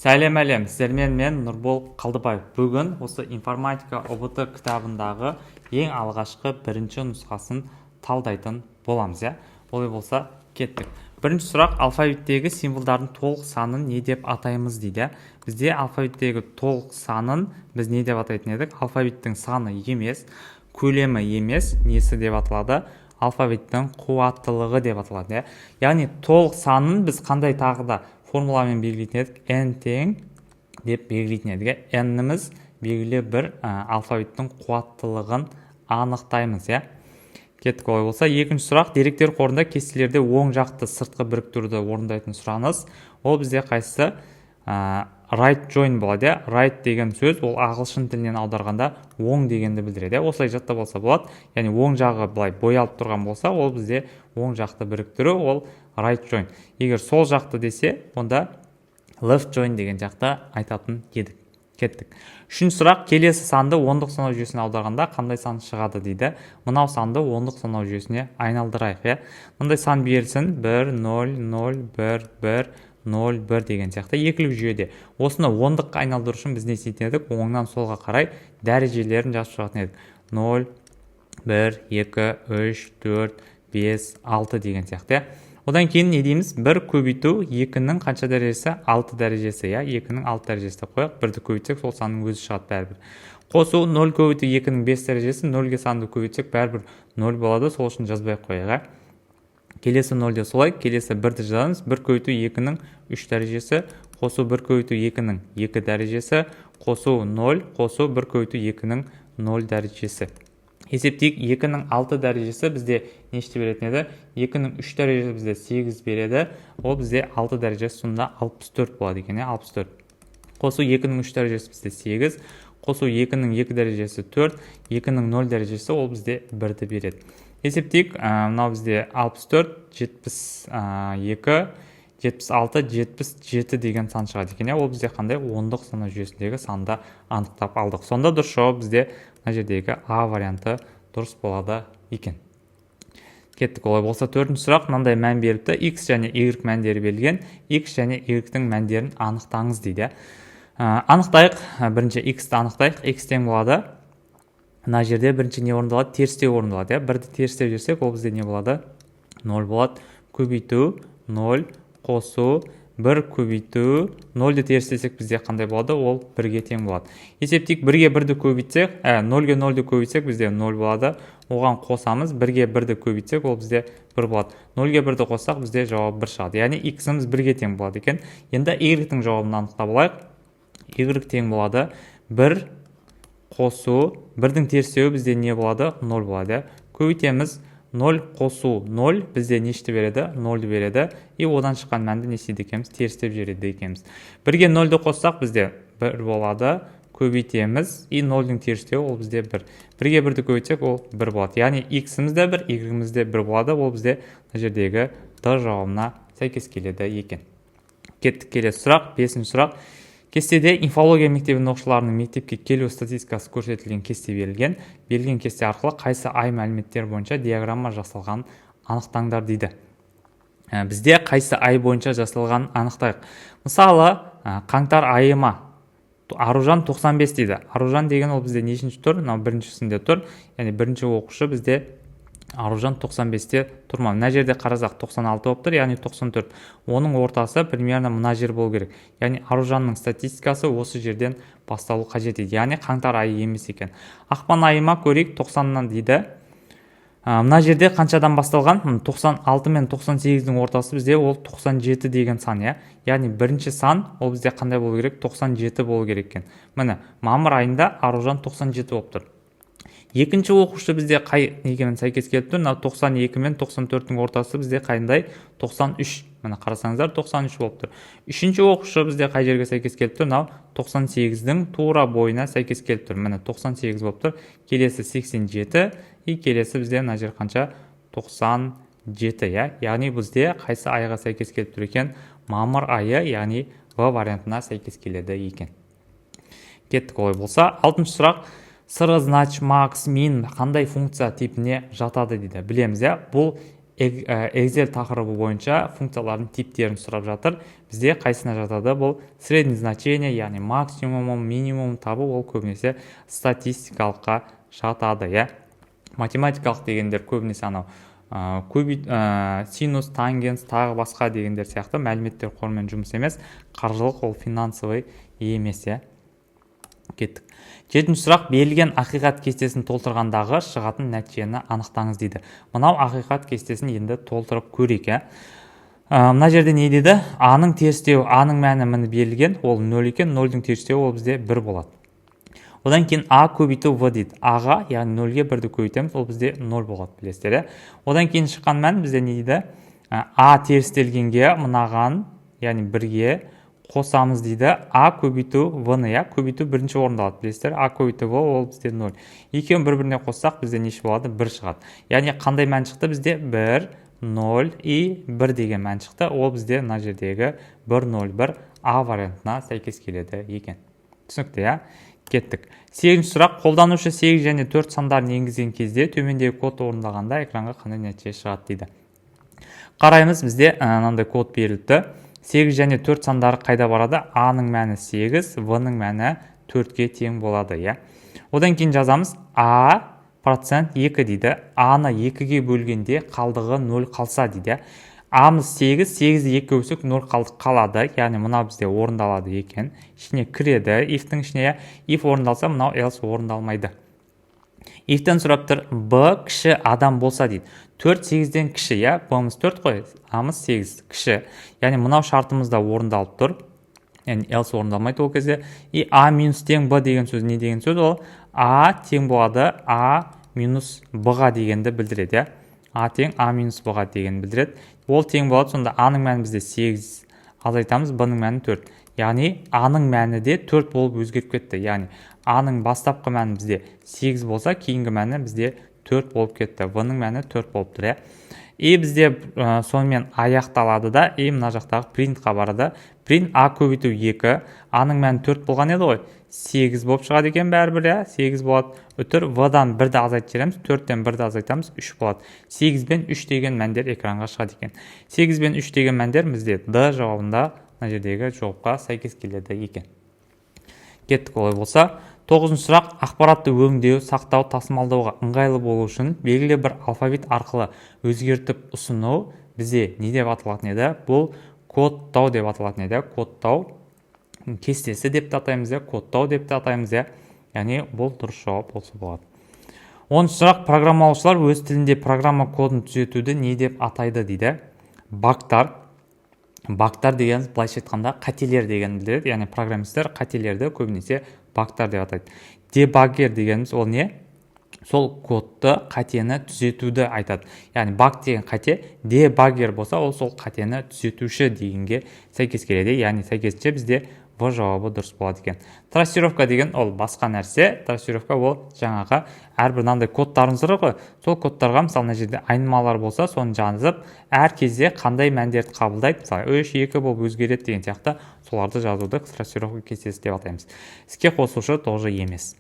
Сәлем, сіздермен мен Нұрбол Қалдыбаев. Бүгін осы информатика ОБТ кітабындағы ең алғашқы бірінші нұсқасын талдайтын боламыз. Олай болса, кеттік. Бірінші сұрақ, алфавиттегі символдардың толық санын не деп атаймыз дейді. Бізде алфавиттегі толық санын біз не деп атайтын едік? Алфавиттің саны емес, көлемі емес, несі деп аталады? Алфавиттің қуаттылығы деп аталады. Яғни толық санын біз қандай тағы да формуламен белгілейтін едік, n тең деп белгілейтін едік. N-іміз белгілі бір алфавиттің қуаттылығын анықтаймыз. Кеттік. Олай болса, екінші сұрақ, деректер қорында кестелерде оң жақты сыртқы біріктіруді орындайтын сұраныс. Ол бізде қайсысы? Right join болады. Right деген сөз, ол ағылшын тілінен аударғанда оң дегенді білдіреді. Осылай жаттап болса болады. Яғни оң жағы былай боялып тұрған болса, ол бізде оң жақты біріктіру, ол right join. Егер сол жақты десе, онда left join деген жақты айтатын едік. Кеттік. Үшінші сұрақ, келесі санды ондық санау жүйесіне аударғанда қандай сан шығады дейді. Мынау санды ондық санау жүйесіне айналдырайық. Мындай сан берілсін 1, 0, 0, 1, 1, 0, 1 деген сияқты екілік жүйеде. Осыны ондыққа айналдыру үшін біз не істейтін едік? Оңнан солға қарай дәрежелерін жазып шығатын едік. 0, 1, 2, 3, 4, 5, 6 деген сияқты. Одан кейін не дейміз? 1 көбейту 2-нің қанша дәрежесі? 6 дәрежесі. 2-нің 6 дәрежесі деп қояйық. 1-ді көбейтсек, сол санның өзі шығады бәрібір. Қосу 0 көбейту 2-нің 5 дәрежесі. 0-ге санды көбейтсек, бәрібір 0 болады. Сол үшін жазбай қояйық. Келесі 0-де солай. Келесі 1-ді жазамыз. 1 көбейту 2-нің 3 дәрежесі. Қосу 1 көбейту 2-нің 2 дәрежесі. Қосу 0. Қосу 1 көбейту 2-нің 0 дәрежесі. Есептейік, 2-нің 6 дәрежесі бізде нешті беретін еді? 2-нің 3 дәрежесі бізде 8 береді. Ол бізде 6 дәрежесі сонда 64 болады екен, 64. Қосу 2-нің 3 дәрежесі бізде 8. Қосу 2-нің 2 дәрежесі 4. 2-нің 0 дәрежесі ол бізде 1-ді береді. Есептейік, мынау бізде 64, 72, 76, 77 деген сан шығады екен. Ол бізде қандай? Ондық санау жүйесіндегі санды анықтап алдық. Сонда дұрыс жауап бізде мына жердегі А варианты дұрыс болады екен. Кеттік. Олай болса, төртінші сұрақ, мынандай мән беріпті. X және Y мәндері берілген. X және Y-тің мәндерін анықтаңыз дейді. Анықтайық. Бірінші X-ті анықтайық. X тең болады. Мына жерде бірінші не орындалады? Терістеу орындалады. Бірді терістеу жерсек, ол бізде не болады? 0 болады. Көбейту 0, қосу 1 көбейту 0-ді терістесек бізде қандай болады? Ол 1-ге тең болады. Есептейік, 1-ге 1-ді көбейтсек, 0-ге 0-ді көбейтсек бізде 0 болады. Оған қосамыз, 1-ге 1-ді көбейтсек, ол бізде 1 болады. 0-ге 1-ді қоссақ, бізде жауап 1 шығады. Яғни X-іміз 1-ге тең болады екен. Енді Y-тің жауабын анықтап алайық. Y тең болады. 1 қосу 1-дің терістеуі бізде не болады? 0 болады. Көбейтеміз. 0 қосу 0 бізде нешті береді? 0-ді береді. И одан шыққан мәнді не істейді екенбіз? Терістеп жібереді екенбіз. 1-ге 0-ді қоссақ бізде 1 болады. Көбейтеміз. И 0-дің терістеуі ол бізде 1. 1-ге 1-ді көбейтсек ол 1 болады. Яғни X-іміз де 1, Y-іміз де 1 болады. Ол бізде мына жердегі Д жауабына сәйкес келеді екен. Кеттік. Келесі сұрақ, 5-ші сұрақ. Кестеде инфология мектебінің оқушыларының мектепке келу статистикасы көрсетілген кесте берілген. Берілген кесте арқылы қайсы ай мәліметтер бойынша диаграмма жасалған анықтаңдар дейді. Бізде қайсы ай бойынша жасалған анықтайық. Мысалы, қаңтар айы ма? Аружан 95 дейді. Аружан деген ол бізде нешінші тұр? Біріншісінде тұр. Яғни бірінші оқушы бізде Аружан 95-те тұрма. Мына жерде қарасақ 96 болып тұр, яғни 94. Оның ортасы примерно мына жер болу керек. Яғни Аружанның статистикасы осы жерден басталу қажет еді. Яғни қаңтар айы емес екен. Ақпан айыма көрейік 90-нан дейді. Мына жерде қаншадан басталған? 96 мен 98-дің ортасы бізде ол 97 деген сан. Яғни бірінші сан ол бізде қандай болу керек? 97 болу керек екен. Міне, мамыр айында Аружан 97 болып тұр. Екінші оқушы бізде қай негемен сәйкес келіп тұр? 92 мен 94-дің ортасы бізде қайындай? 93. Міне қарасаңыздар 93 болып тұр. Үшінші оқушы бізде қай жерге сәйкес келіп тұр? 98-дің тура бойына сәйкес келіп тұр. Міне 98 болып тұр. Келесі 87. И келесі бізде мына жер қанша? 97. Яғни бізде қайсы айға сәйкес келіп тұр екен? Мамыр айы, яғни В вариантына сәйкес келеді екен. Кеттік. Олай болса, 6-шы сұрақ. Сыры, знач, макс, мин қандай функция типіне жатады дейді. Білеміз, бұл Excel тақырыбы бойынша функциялардың типтерін сұрап жатыр. Бізде қайсына жатады? Бұл средний значение, яғни максимум, минимум табу, ол көбінесе статистикалыққа жатады, иә. Математикалық дегендер көбінесе анау синус, тангенс, тағы басқа дегендер сияқты мәліметтер қорымен жұмыс емес, қаржылық, ол финансовый емес, иә. Кеттік. 7-ші сұрақ, берілген ақиқат кестесін толтырғандағы шығатын нәтижені анықтаңыз дейді. Мынау ақиқат кестесін енді толтырып көрейік, иә. Мына жерде не дейді? А-ның терістеуі, А-ның мәні міне берілген, ол 0 екен, 0-дің терістеуі ол бізде 1 болады. Одан кейін А көбейту В дейді. А-ға, яғни 0-ге 1-ді көбейтеміз, ол бізде 0 болады, білесіздер, иә. Одан кейін шыққан мән бізде не дейді? А терістелгенге мынаған, яғни 1-ге қосамыз дейді. А көбейту В-ны, иә, көбейту бірінші орында алады, білесіздер. А көбейту В ол бізде 0. Екеуін бір-біріне қоссақ бізде неше болады? 1 шығады. Яғни қандай мән шықты бізде? 1, 0 и 1 деген мән шықты. Ол бізде мына жердегі 1, 0, 1 А вариантына сәйкес келеді екен. Түсінікті, иә? Кеттік. 8-ші сұрақ, қолданушы 8 және 4 сандарын енгізген кезде төмендегі код орындалғанда экранға қандай нәтиже шығады дейді. Қараймыз, бізде мынандай код берілді. 8 және 4 сандары қайда барады? А-ның мәні 8, В-ның мәні 4-ке тең болады, иә. Одан кейін жазамыз А процент 2 дейді. А-ны 2-ге бөлгенде қалдығы 0 қалса дейді. А-мыз 8, 8-ді 2 бөлсек 0 қалады, яғни мынау бізде орындалады екен. Ішіне кіреді, if-тің ішіне, if орындалса, мынау else орындалмайды. If-тен сұрап тұр, Б кіші адам болса дейді. 4 8-ден кіші, иә, Б-мыз 4 қой, А-мыз 8 кіші. Яғни мынау шартымызда орындалып тұр. Яғни else орындалмайды ол кезде. И А минус тең Б деген сөз не деген сөз? Ол А тең болады А минус Б-ға дегенді білдіреді, иә. А тең А минус Б-ға деген білдіреді. Ол тең болады, сонда А-ның мәні бізде 8 азайтамыз, Б-ның мәні 4. Яғни А-ның мәні де 4 болып өзгеріп кетті. Яғни А-ның бастапқы мәні бізде 8 болса, кейінгі мәні бізде 4 болып кетті. В-ның мәні 4 болып тұр, иә. И бізде сонымен аяқталады да, и мына жақтағы принтқа барады. Принт А көбейту 2, А-ның мәні 4 болған еді ғой. 8 болып шығады екен бәрібір, иә. 8 болады. Үтір В-дан 1-ді азайтып жібереміз, 4-тен 1-ді азайтамыз, 3 болады. 8 бен 3 деген мәндер экранға шығады екен. 8 бен 3 деген мәндер бізде Д жауабында мына жердегі жауапқа сәйкес келеді екен. Кеттік, олай болса. 9-ші сұрақ, ақпаратты өңдеу, сақтау, тасымалдауға ыңғайлы болу үшін белгілі бір алфавит арқылы өзгертіп ұсыну бізде не деп аталатын еді? Бұл кодтау деп аталатын еді. Кодтау кестесі деп те атаймыз, кодтау деп те атаймыз, яғни бұл дұрыс жауап болса болады. 10-ші сұрақ, программалаушылар өз тілінде программа кодын түзетуді не деп атайды дейді? Багтар. Багтар дегеніміз былайша айтқанда қателер деген білдіреді, яғни программистер қателерді көбінесе багтар деп атайды. Дебаггер дегеніміз ол не? Сол кодты, қатені түзетуді айтады. Яғни баг деген қате, дебаггер болса, ол сол қатені түзетуші дегенге сәйкес келеді. Яғни сәйкесінше бізде В жауабы дұрыс болады екен. Трассировка деген ол басқа нәрсе. Трассировка ол жаңағы әрбір мынандай кодтарымыз бар ғой. Сол кодтарға мысалы мына жерде айнымалар болса, соны жазып, әр кезде қандай мәндерді қабылдайды, мысалы 3, 2 болып өзгереді деген сияқты соларды жазуды трассировка кестесі деп атаймыз. Іске қосушы тоже емес.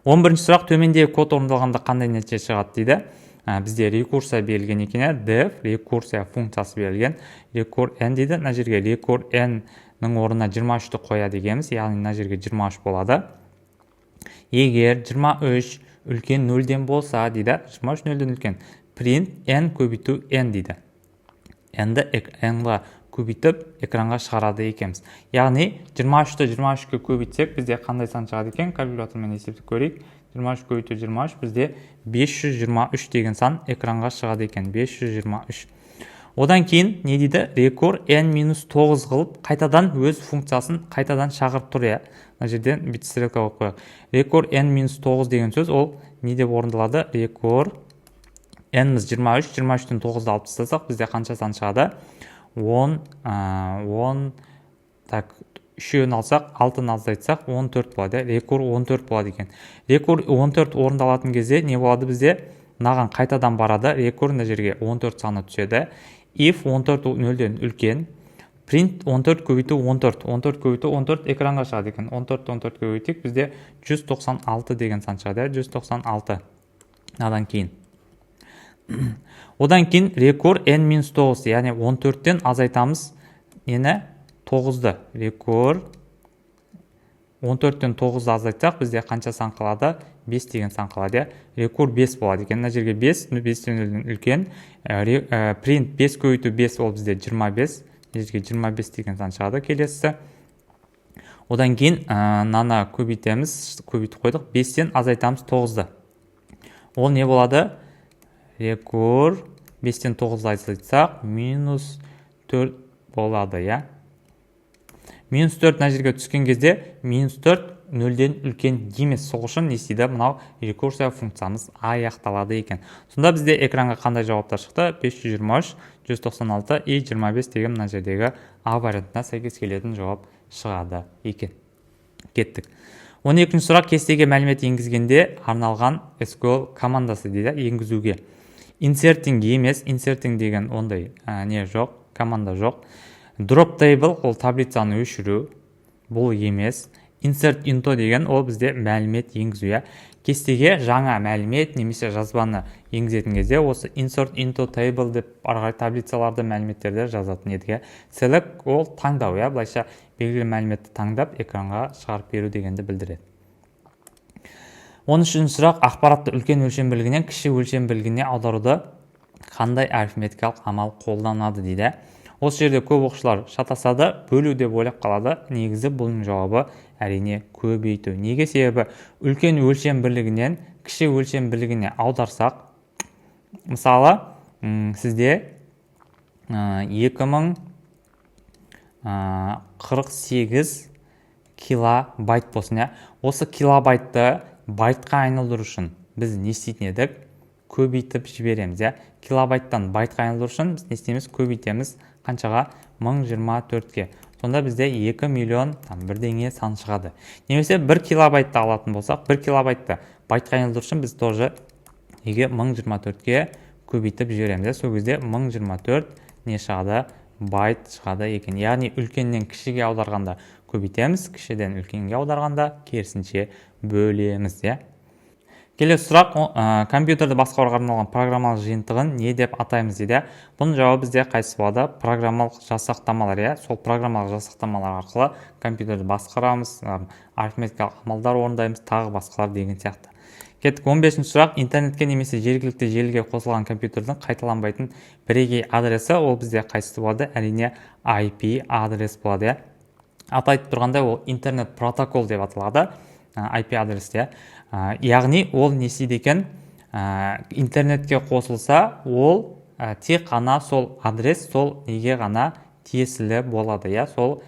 11-ші сұрақ, төмендегі код орындалғанда қандай нәтиже шығады дейді? Бізде рекурсия берілген екен, def рекурсия функциясы берілген. Recur n дейді. Мына жерге recur n-ның орнына 23-ті қояды дегеніміз, яғни мына жерге 23 болады. Егер 23 үлкен 0-ден болса дейді, 23 0-ден үлкен, print n көбейту n дейді. n-ді n-ға көбейтіп экранға шығарады екенбіз. Яғни 23-ті 23-ке көбейтсек бізде қандай сан шығады екен? Калькулятормен есептеп көрейік. 23 көбейту 23 бізде 523 деген сан экранға шығады екен. 523. Одан кейін не дейді? Recur n-9 қылып қайтадан өз функциясын қайтадан шақырып тұр, иә. Мына жерден бит стрелка қойып қояйық. Recur n-9 деген сөз ол не деп орындалады? Recur n-міз 23, 23-тен 9-ды алып тастасақ бізде қанша сан шығады? 10, так, 3-ін алсақ, 6-ны азайтсақ 14 болады. Recur 14 болады екен. Recur 14 орындалатын кезде не болады бізде? Мынаған қайтадан барады. Recur мына жерге 14 саны түседі. If 14 0-ден үлкен, print 14 көбейту 14. 14 көбейту 14 экранға шығады екен. 14 көбейтсек бізде 196 деген сан шығады. 196. Надан кейін Одан кейін рекор n-9, яғни 14-тен азайтамыз нені? 9-ды. Рекор 14-тен 9-ды азайтсақ, бізде қанша сан қалады? 5 деген сан қалады. Рекор 5 болады екен. Мына жерге 5, 5-тен үлкен. Print 5 көбейту 5 ол бізде 25. Мына жерге 25 деген сан шығады келесісі. Одан кейін наны көбейтеміз, көбейтіп қойдық. 5-тен азайтамыз 9-ды. Ол не болады? Рекор 5-тен 9-ды азайтсақ, -4 болады, я. -4 мына жерге түскен кезде, -4 0-ден үлкен емес. Сол үшін не істейді? Мынау рекурсия функциямыз аяқталады екен. Сонда бізде экранға қандай жауаптар шықты? 523, 196 и 25 деген мына жердегі А вариантына сәйкес келетін жауап шығады екен. Кеттік. 12-ші сұрақ, кестеге мәлімет енгізгенде арналған SQL командасы дейді, енгізуге. Inserting емес, inserting деген ондай не жоқ, команда жоқ. Drop table ол таблицаны өшіру, бұл емес. Insert into деген ол бізде мәлімет енгізу. Кестеге жаңа мәлімет немесе жазбаны енгізетін кезде осы insert into table деп арғай таблицаларды мәліметтерді жазатын едіге. Select ол таңдау, былайша белгілі мәліметті таңдап экранға шығарып беру дегенді білдіреді. 13-ші сұрақ, ақпаратты үлкен өлшем бірлігінен кіші өлшем бірлігіне аударуды қандай арифметикалық амал қолданады дейді. Осы жерде көп оқушылар шатасады, бөлу деп ойлап қалады. Негізі бұның жауабы әрине көбейту. Неге? Себебі үлкен өлшем бірлігінен кіші өлшем бірлігіне аударсақ, мысалы, сізде 2048 килобайт болсын. Осы килобайтты байтқа айналдыру үшін біз не істейтін едік? Көбейтіп жібереміз. Килобайттан байтқа айналдыру үшін біз не істейміз? Көбейтеміз қаншаға? 1024-ке. Сонда бізде 2 миллион бірдеңе сан шығады. Немесе 1 килобайтты алатын болсақ, 1 килобайтты байтқа айналдыру үшін біз тоже 1024-ке көбейтіп жібереміз. Сол кезде 1024 не шығады? Байт шығады екен. Яғни үлкеннен кішіге аударғанда көбейтеміз, кішіден үлкенге аударғанда керісінше бөлеміз. Келесі сұрақ, компьютерді басқаруға арналған программалық жиынтығын не деп атаймыз дейді. Бұның жауабы бізде қайсысы болады? Программалық жасақтамалар. Сол программалық жасақтамалар арқылы компьютерді басқарамыз, арифметикалық амалдар орындаймыз, тағы басқалар деген сияқты. Кеттік. 15-ші сұрақ, интернетке немесе жергілікті желіге қосылған компьютердің қайталанбайтын бірегей адресі ол бізде қайсысы болады? Әрине IP адрес болады. Атайтып тұрғандай ол интернет протокол деп аталады. IP адрес. Яғни ол не істейді екен? Интернетке қосылса, ол тек қана сол адрес, сол неге ғана тиесілі болады. Сол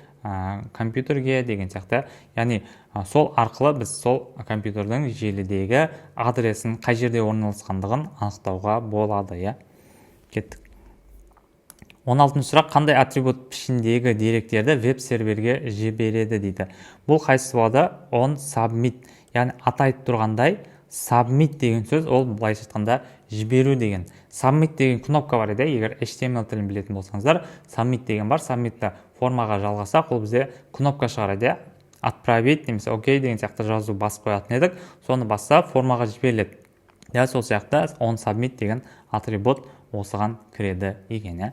компьютерге деген сияқты. Яғни сол арқылы біз сол компьютердің желідегі адресін қай жерде орналасқандығын анықтауға болады. Кеттік. 16-ші сұрақ, қандай атрибут пішіндегі деректерді веб-серверге жібереді дейді. Бұл қайсысы болады? On submit. Яғни атайтып тұрғандай submit деген сөз, ол былайша айтқанда жіберу деген. Submit деген кнопка бар еді. Егер HTML тілін білетін болсаңыздар, submit деген бар. Submitті формаға жалғасақ, ол бізде кнопка шығарады. Отправить немесе окей деген сияқты жазу басып қоятын едік. Соны басса формаға жіберіледі. Сол сияқты on submit деген атрибут осыған кіреді екен.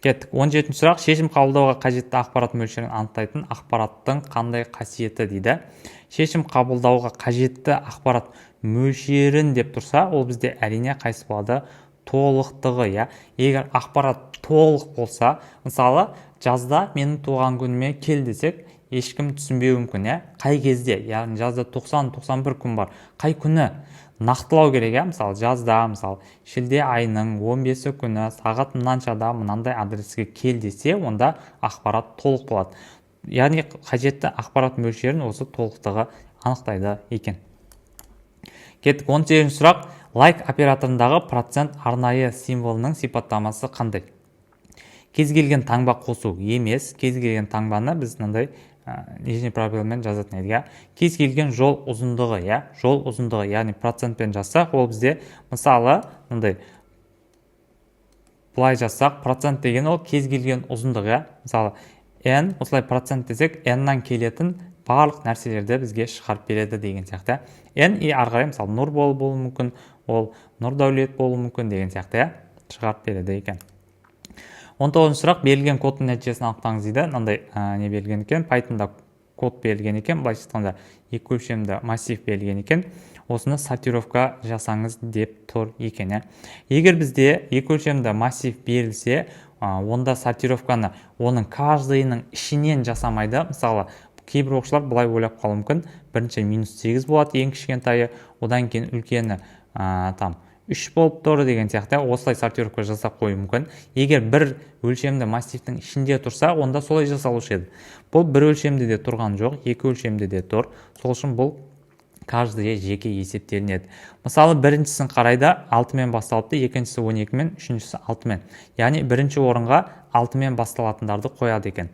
Кеттік. 17-ші сұрақ, шешім қабылдауға қажетті ақпарат мөлшерін анықтайтын ақпараттың қандай қасиеті дейді. Шешім қабылдауға қажетті ақпарат мөлшерін деп тұрса, ол бізде әрине қайсы болады? Толықтығы. Егер ақпарат толық болса, мысалы, жазда менің туған күніме кел десек, ешкім түсінбеуі мүмкін. Қай кезде? Яғни жазда 90-91 күн бар. Қай күні? Нақтылау керек. Мысалы, жазда, мысалы, шілде айының 15 күні сағат мынаншада мынандай адреске кел десе, онда ақпарат толық болады. Яғни қажетті ақпарат мөлшерін осы толықтығы анықтайды екен. Кеттік. 18-ші сұрақ, like операторындағы процент арнайы символының сипаттамасы қандай? Кез келген таңба қосу емес, кез келген таңбаны біз мынандай нижний пробелмен жазатын едік. Кез келген жол ұзындығы, жол ұзындығы, яғни процентпен жазсақ, ол бізде мысалы мындай былай жазсақ, процент деген ол кез келген ұзындығы. Мысалы n, осылай процент десек, n-нан келетін барлық нәрселерді бізге шығарып береді деген сияқты. n и ары қарай мысалы нұр болуы мүмкін, ол Нұрдәулет болуы мүмкін деген сияқты шығарып береді екен. 19 сұрақ, берілген кодтың нәтижесін анықтаңыз дейді. Мынандай не берілген екен, Pythonда код берілген екен, былайша айтқанда екі өлшемді массив берілген екен. Осыны сортировка жасаңыз деп тұр екен. Егер бізде екі өлшемді массив берілсе, онда сортировканы оның каждыйының ішінен жасамайды. Мысалы, кейбір оқушылар былай ойлап қалуы мүмкін, бірінші -8 болады ең кішкентайы, одан кейін үлкені там 3 болып тұр деген сияқты осылай сортировка жасап қою мүмкін. Егер бір өлшемді массивтің ішінде тұрса, онда солай жасалушы еді. Бұл бір өлшемде де тұрған жоқ, екі өлшемде де тұр. Сол үшін бұл каждый жеке есептелінеді. Мысалы, біріншісін қарайды 6-мен басталыпты, екіншісі 12-мен, үшіншісі 6-мен. Яғни бірінші орынға 6-мен басталатындарды қояды екен.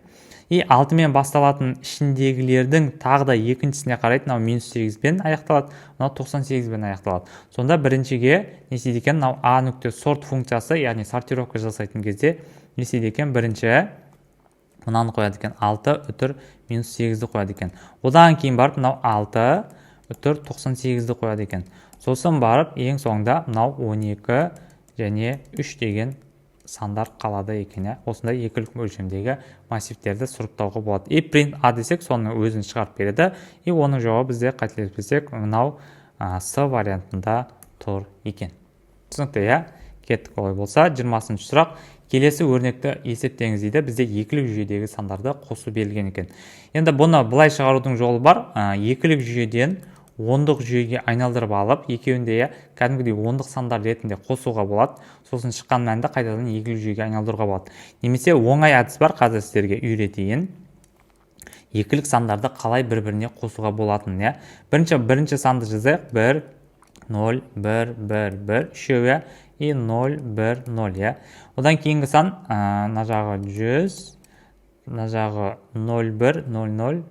6-мен басталатын ішіндегілердің тағы да екіншісіне қарайды, мынау -8-бен аяқталады, мынау 98-бен аяқталады. Сонда біріншіге не істейді екен, мынау а нүкте сорт функциясы, яғни сортировка жасайтын кезде не істейді екен, бірінші мынаны қояды екен, 6 үтір -8-ді қояды екен. Одан кейін барып мынау 6 үтір 98-ді қояды екен. Сосын барып ең соңында мынау 12 және 3 деген сандар қалады екен. Осындай екілік өлшемдегі массивтерді сұрыптауға болады. Print a десек, соны өзін шығарып береді. Оның жауабы бізде қателеспесек, мынау С вариантында тұр екен. Түсінікті, кеттік. Олай болса, 20-шы сұрақ. Келесі өрнекті есептеңіз дейді. Бізде екілік жүйедегі сандарды қосу берілген екен. Енді бұны былай шығарудың жолы бар. Екілік жүйеден ондық жүйеге айналдырып алып, екеуінде кәдімгідей ондық сандар ретінде қосуға болады. Сосын шыққан мәнді қайтадан екілік жүйеге айналдыруға болады. Немесе оңай әдіс бар, қазір сіздерге үйретейін. Екілік сандарды қалай бір-біріне қосуға болатын. Бірінші санды жазайық. 1, 0, 1, 1, 1, үшеуі, 0, 1, 0. Одан кейінгі сан, мына жағы 100, мына жағы 0, 1, 0, 0,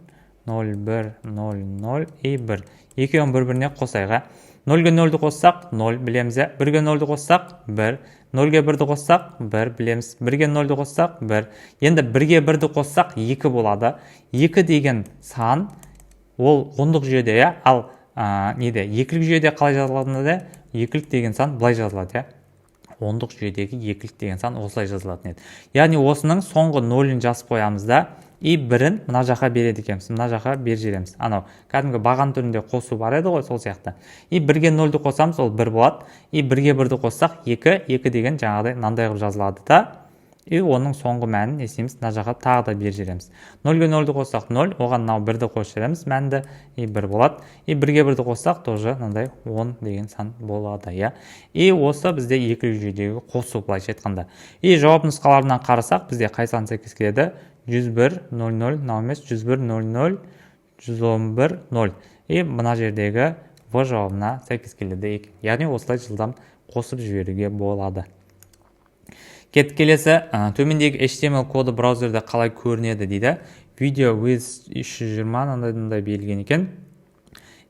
0, 1, 0, 0, 1. Екеуін бір-біріне қосайға. 0-ге 0-ді қоссақ, 0 білеміз. 1-ге 0-ді қоссақ, 1. 0-ге 1-ді қоссақ, 1 білеміз. 1-ге 0-ды қоссақ, 1. Енді 1-ге 1-ді қоссақ, 2 болады. 2 деген сан, ол ондық жүйеде, ал екілік жүйеде қалай жазылатыны? Екілік деген сан былай жазылады. Ондық жүйедегі екілік деген сан осылай жазылатын еді. Яғни осының соңғы 0-ін жазып қоямыз да, 1-ін мына жаққа береді екенбіз, мына жаққа бер жереміз. Анау кәдімгі баған түрінде қосу бар еді ғой, сол сияқты. 1-ге 0-ді қосамыз, ол 1 болады. 1-ге 1-ді қоссақ, 2, 2 деген жаңағыдай мынандай қылып жазылады да. Оның соңғы мәнін есеміз, мына жаққа тағы да бер жереміз. 0-ге 0-ді қоссақ 0, оған мынау 1-ді қосып жібереміз, мәнді 1 болады. 1-ге 1-ді қоссақ, тоже мынандай 10 деген сан болады. Осы бізде екілік жүйедегі қосу былайша айтқанда. Жауап нұсқаларынан қарасақ, бізде қай сан сәйкес келеді? 101, 0, 0, мынау емес, 101, 0, 0, 111, 0. Мына жердегі В жауабына сәйкес келеді екен. Яғни осылай жылдам қосып жіберуге болады. Кеттік келесі, төмендегі HTML коды браузерде қалай көрінеді дейді. Video with 320 мынандай берілген екен.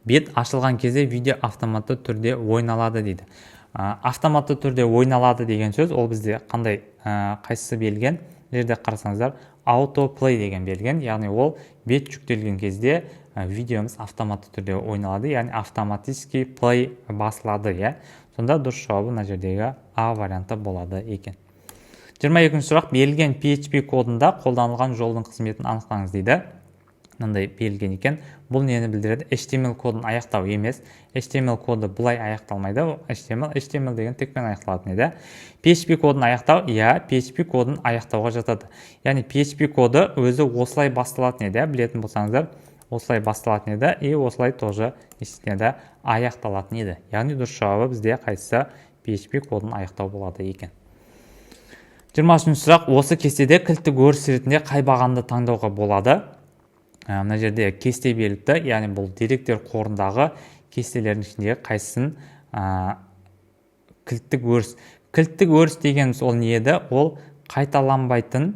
Бет ашылған кезде видео автоматты түрде ойналады дейді. Автоматты түрде ойналады деген сөз, ол бізде қандай қайсысы берілген? Жерде қарасаңыздар, autoplay деген берілген. Яғни ол бет жүктелген кезде видеомыз автоматты түрде ойналады, яғни автоматически play басылады. Сонда дұрыс жауабы мына жердегі А варианты болады екен. 22-ші сұрақ, берілген PHP кодында қолданылған жолдың қызметін анықтаңыз дейді. Мынандай берілген екен. Бұл нені білдіреді? HTML кодын аяқтау емес. HTML коды бұлай аяқталмайды. HTML деген текпен аяқталатын еді. PHP кодын аяқтау, PHP кодын аяқтауға жатады. Яғни PHP коды өзі осылай басталатын еді. Білетін болсаңыздар, осылай басталатын еді. Осылай тоже аяқталатын еді. Яғни дұрыс жауабы бізде қайсысы PHP кодын аяқтау болады екен. 20-ші сұрақ, осы кестеде кілттік өріс ретінде қай бағанды таңдауға болады? Мына жерде кесте беріліпті, яғни бұл деректер қорындағы кестелердің ішінде қайсысын кілттік өріс. Кілттік өріс деген ол не еді? Ол қайталанбайтын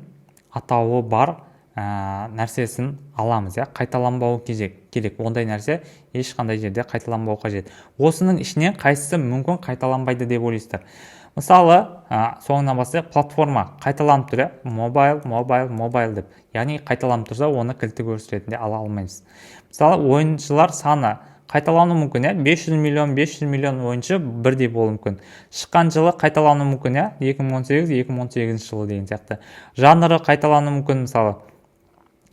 атауы бар нәрсесін аламыз. Қайталанбауы керек. Ондай нәрсе ешқандай жерде қайталанбауы қажет. Осының ішінен қайсысы мүмкін қайталанбайды деп ойлайсыздар. Мысалы, соңынан бастайық, платформа қайталанып тұр, мобайл деп. Яғни қайталанып тұрса, оны кілттік өріс ретінде ала алмаймыз. Мысалы, ойыншылар саны қайталануы мүмкін, 500 миллион ойыншы бірдей болуы мүмкін. Шыққан жылы қайталануы мүмкін, 2018 жылы деген сияқты. Жанры қайталануы мүмкін, мысалы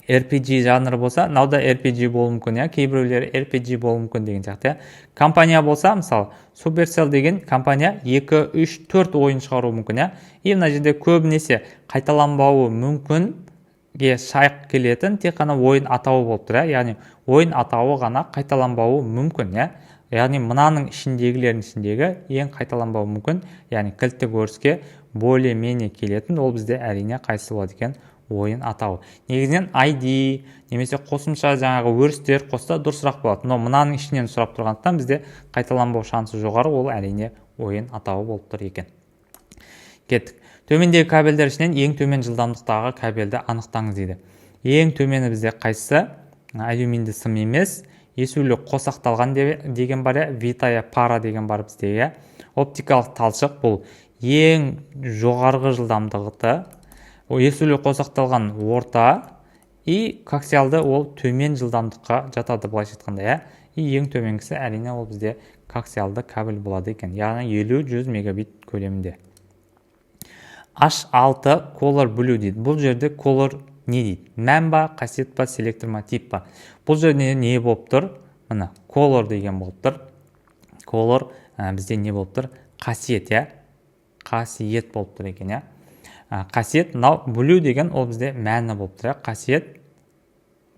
RPG жанры болса, науда RPG болуы мүмкін, кейбіреулері RPG болуы мүмкін деген сияқты. Компания болса, мысалы Supercell деген компания 2, 3, 4 ойын шығаруы мүмкін, И мына жерде көбінесе қайталанбауы мүмкін шайық келетін тек қана ойын атауы болып тұр, яғни ойын атауы ғана қайталанбауы мүмкін, яғни мынаның ішіндегілердің ішіндегі ең қайталанбауы мүмкін, яғни кілттік өріске более-менее келетін, ол бізде әрине қайсы болады екен, ойын атауы. Негізінен ID немесе қосымша жаңағы өрістер қосса дұрысырақ болады, но мынаның ішінен сұрап тұрғандықтан бізде қайталанбау шансы жоғары, ол әрине ойын атауы болып тұр екен. Кеттік. Төмендегі кабельдер ішінен ең төмен жылдамдықтағы кабельді анықтаңыз дейді. Ең төмені бізде қайсысы? Алюминді сым емес, есулі қосақталған деген бар, витая пара деген бар бізде. Оптикалық талшық бұл ең жоғарғы жылдамдықты, есулі қосақталған орта, и коаксиалды ол төмен жылдамдыққа жатады былайша айтқанда, и ең төменгісі әрине ол бізде коаксиалды кабель болады екен, яғни 50-100 мегабит көлемінде. H6 Color Blue дейді. Бұл жерде Color не дейді? Мән ба, қасиет па, селектор ма, тип па? Бұл жерде не болып тұр? Мына Color деген болып тұр. Color бізде не болып тұр? Қасиет, қасиет болып тұр екен, Қасиет, Blue деген ол бізде мәні болып тұр, Қасиет,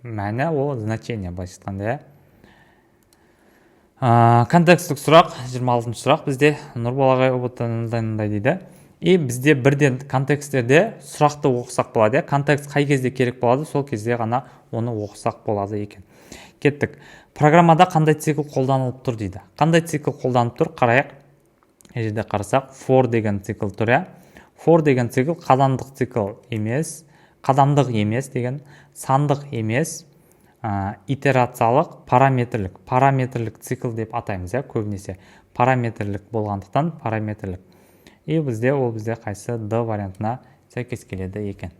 мәні ол значение былайша айтқанда, Контекстік сұрақ, 26 сұрақ бізде Нұрбол ағай ұбыттанындай дейді. И бізде бірден контексттерде сұрақты оқысақ болады, контекст қай кезде керек болады, сол кезде ғана оны оқысақ болады екен. Кеттік. Программада қандай цикл қолданылып тұр дейді. Қандай цикл қолданылып тұр? Қарайық. Жерде қарасақ, for деген цикл тұр, For деген цикл қадамдық цикл емес, қадамдық емес деген, сандық емес, итерациялық, параметрлік цикл деп атаймыз, көбінесе. Параметрлік болғандықтан параметрлік. И бізде ол қайсы D вариантына сәйкес келеді екен.